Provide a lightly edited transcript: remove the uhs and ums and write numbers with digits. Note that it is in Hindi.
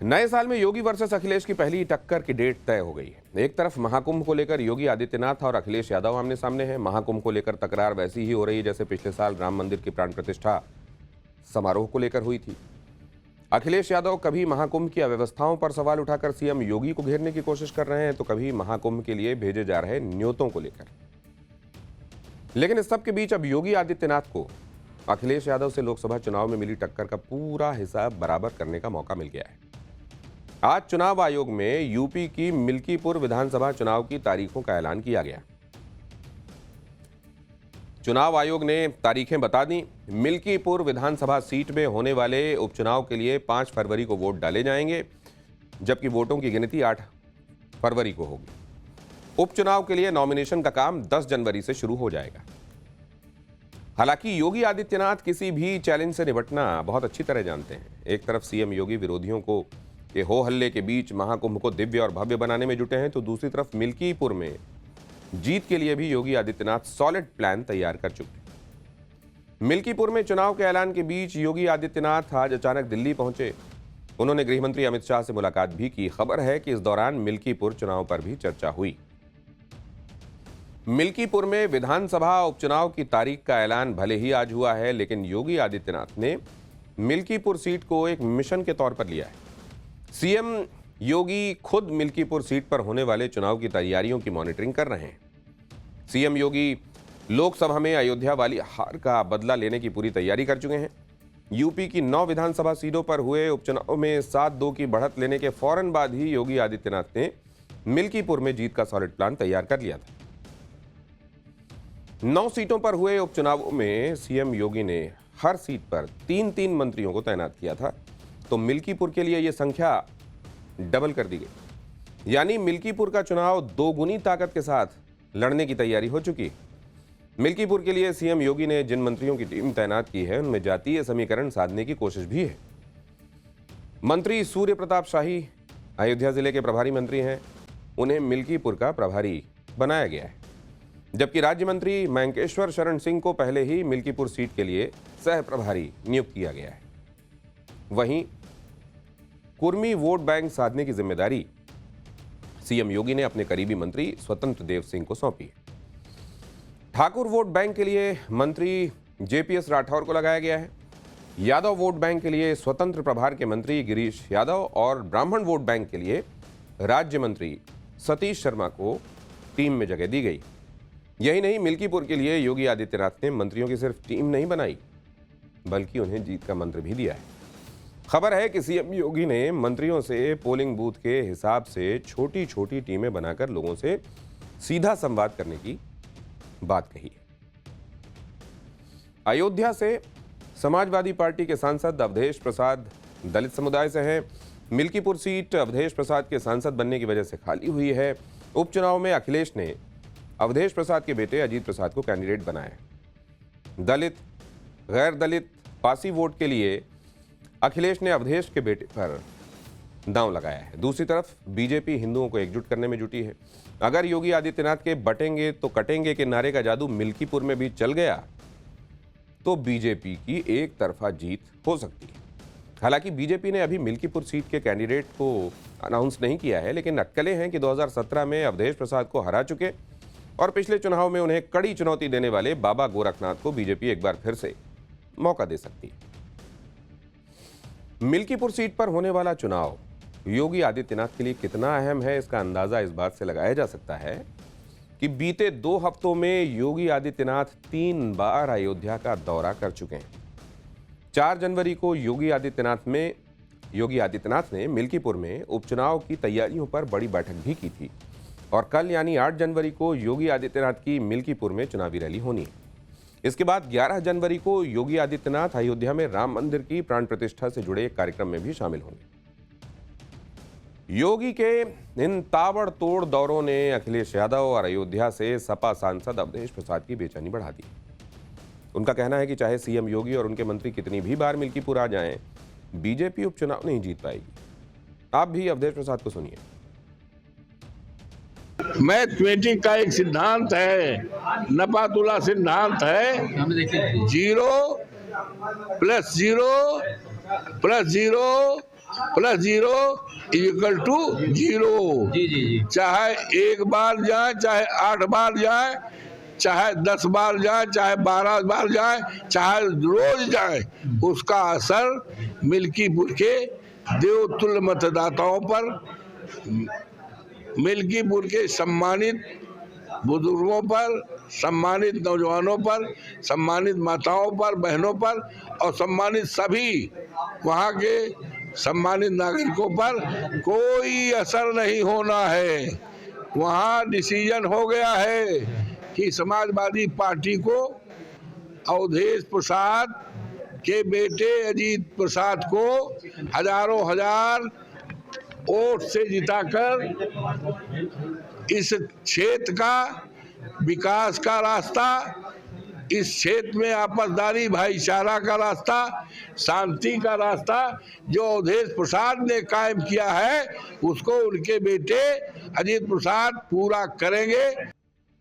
नए साल में योगी वर्सेस अखिलेश की पहली टक्कर की डेट तय हो गई है। एक तरफ महाकुंभ को लेकर योगी आदित्यनाथ और अखिलेश यादव आमने सामने हैं। महाकुंभ को लेकर तकरार वैसी ही हो रही है जैसे पिछले साल राम मंदिर की प्राण प्रतिष्ठा समारोह को लेकर हुई थी। अखिलेश यादव कभी महाकुंभ की अव्यवस्थाओं पर सवाल उठाकर सीएम योगी को घेरने की कोशिश कर रहे हैं, तो कभी महाकुंभ के लिए भेजे जा रहे न्योतों को लेकर। लेकिन इस सब के बीच अब योगी आदित्यनाथ को अखिलेश यादव से लोकसभा चुनाव में मिली टक्कर का पूरा हिसाब बराबर करने का मौका मिल गया है। आज चुनाव आयोग में यूपी की मिल्कीपुर विधानसभा चुनाव की तारीखों का ऐलान किया गया। चुनाव आयोग ने तारीखें बता दी। मिल्कीपुर विधानसभा सीट में होने वाले उपचुनाव के लिए 5 फरवरी को वोट डाले जाएंगे, जबकि वोटों की गिनती 8 फरवरी को होगी। उपचुनाव के लिए नॉमिनेशन का काम 10 जनवरी से शुरू हो जाएगा। हालांकि योगी आदित्यनाथ किसी भी चैलेंज से निपटना बहुत अच्छी तरह जानते हैं। एक तरफ सीएम योगी विरोधियों को के हो हल्ले के बीच महाकुंभ को दिव्य और भव्य बनाने में जुटे हैं, तो दूसरी तरफ मिल्कीपुर में जीत के लिए भी योगी आदित्यनाथ सॉलिड प्लान तैयार कर चुके हैं। मिल्कीपुर में चुनाव के ऐलान के बीच योगी आदित्यनाथ आज अचानक दिल्ली पहुंचे। उन्होंने गृह मंत्री अमित शाह से मुलाकात भी की। खबर है कि इस दौरान मिल्कीपुर चुनाव पर भी चर्चा हुई। मिल्कीपुर में विधानसभा उपचुनाव की तारीख का ऐलान भले ही आज हुआ है, लेकिन योगी आदित्यनाथ ने मिल्कीपुर सीट को एक मिशन के तौर पर लिया है। सीएम योगी खुद मिल्कीपुर सीट पर होने वाले चुनाव की तैयारियों की मॉनिटरिंग कर रहे हैं। सीएम योगी लोकसभा में अयोध्या वाली हार का बदला लेने की पूरी तैयारी कर चुके हैं। यूपी की 9 विधानसभा सीटों पर हुए उपचुनाव में 7-2 की बढ़त लेने के फौरन बाद ही योगी आदित्यनाथ ने मिल्कीपुर में जीत का सॉलिड प्लान तैयार कर लिया था। 9 सीटों पर हुए उपचुनावों में सीएम योगी ने हर सीट पर 3-3 मंत्रियों को तैनात किया था, तो मिल्कीपुर के लिए यह संख्या डबल कर दी गई। यानी मिल्कीपुर का चुनाव 2 गुनी ताकत के साथ लड़ने की तैयारी हो चुकी। मिल्कीपुर के लिए सीएम योगी ने जिन मंत्रियों की टीम तैनात की है, उनमें जातीय समीकरण साधने की कोशिश भी है। मंत्री सूर्य प्रताप शाही अयोध्या जिले के प्रभारी मंत्री हैं, उन्हें मिल्कीपुर का प्रभारी बनाया गया है। जबकि राज्य मंत्री मयंकेश्वर शरण सिंह को पहले ही मिल्कीपुर सीट के लिए सह प्रभारी नियुक्त किया गया है। वहीं कुर्मी वोट बैंक साधने की जिम्मेदारी सीएम योगी ने अपने करीबी मंत्री स्वतंत्र देव सिंह को सौंपी। ठाकुर वोट बैंक के लिए मंत्री जेपीएस राठौर को लगाया गया है। यादव वोट बैंक के लिए स्वतंत्र प्रभार के मंत्री गिरीश यादव और ब्राह्मण वोट बैंक के लिए राज्य मंत्री सतीश शर्मा को टीम में जगह दी गई। यही नहीं, मिल्कीपुर के लिए योगी आदित्यनाथ ने मंत्रियों की सिर्फ टीम नहीं बनाई, बल्कि उन्हें जीत का मंत्र भी दिया है। खबर है कि सीएम योगी ने मंत्रियों से पोलिंग बूथ के हिसाब से छोटी छोटी टीमें बनाकर लोगों से सीधा संवाद करने की बात कही है। अयोध्या से समाजवादी पार्टी के सांसद अवधेश प्रसाद दलित समुदाय से हैं। मिल्कीपुर सीट अवधेश प्रसाद के सांसद बनने की वजह से खाली हुई है। उपचुनाव में अखिलेश ने अवधेश प्रसाद के बेटे अजीत प्रसाद को कैंडिडेट बनाया। दलित, गैर दलित, पासी वोट के लिए अखिलेश ने अवधेश के बेटे पर दांव लगाया है। दूसरी तरफ बीजेपी हिंदुओं को एकजुट करने में जुटी है। अगर योगी आदित्यनाथ के बटेंगे तो कटेंगे के नारे का जादू मिल्कीपुर में भी चल गया, तो बीजेपी की एक तरफा जीत हो सकती है। हालांकि बीजेपी ने अभी मिल्कीपुर सीट के कैंडिडेट को अनाउंस नहीं किया है, लेकिन अटकलें हैं कि 2017 में अवधेश प्रसाद को हरा चुके और पिछले चुनाव में उन्हें कड़ी चुनौती देने वाले बाबा गोरखनाथ को बीजेपी एक बार फिर से मौका दे सकती है। मिल्कीपुर सीट पर होने वाला चुनाव योगी आदित्यनाथ के लिए कितना अहम है, इसका अंदाजा इस बात से लगाया जा सकता है कि बीते 2 हफ्तों में योगी आदित्यनाथ 3 बार अयोध्या का दौरा कर चुके हैं। 4 जनवरी को योगी आदित्यनाथ ने मिल्कीपुर में उपचुनाव की तैयारियों पर बड़ी बैठक भी की थी और कल यानी 8 जनवरी को योगी आदित्यनाथ की मिल्कीपुर में चुनावी रैली होनी है। इसके बाद 11 जनवरी को योगी आदित्यनाथ अयोध्या में राम मंदिर की प्राण प्रतिष्ठा से जुड़े एक कार्यक्रम में भी शामिल होंगे। योगी के इन ताबड़तोड़ दौरों ने अखिलेश यादव और अयोध्या से सपा सांसद अवधेश प्रसाद की बेचैनी बढ़ा दी। उनका कहना है कि चाहे सीएम योगी और उनके मंत्री कितनी भी बार मिल्कीपुर आ जाएं, बीजेपी उपचुनाव नहीं जीत पाएगी। आप भी अवधेश प्रसाद को सुनिए। मैथमेटिक का एक सिद्धांत है, नपातुला सिद्धांत है, 0 + 0 + 0 प्लस 0 इक्वल टू 0। जी जी जी। चाहे एक बार जाए, चाहे 8 बार जाए, चाहे 10 बार जाए, चाहे 12 बार जाए, चाहे रोज जाए, उसका असर मिल्कीपुर के देवतुल्य मतदाताओं पर, मिल्कीपुर के सम्मानित बुजुर्गों पर, सम्मानित नौजवानों पर, सम्मानित माताओं पर, बहनों पर और सम्मानित सभी वहाँ के सम्मानित नागरिकों पर कोई असर नहीं होना है। वहाँ डिसीजन हो गया है कि समाजवादी पार्टी को अवधेश प्रसाद के बेटे अजीत प्रसाद को हजारों हजार वोट से जिताकर इस क्षेत्र का विकास का रास्ता, इस क्षेत्र में आपसदारी भाईचारा का रास्ता, शांति का रास्ता जो अवधेश प्रसाद ने कायम किया है, उसको उनके बेटे अजीत प्रसाद पूरा करेंगे।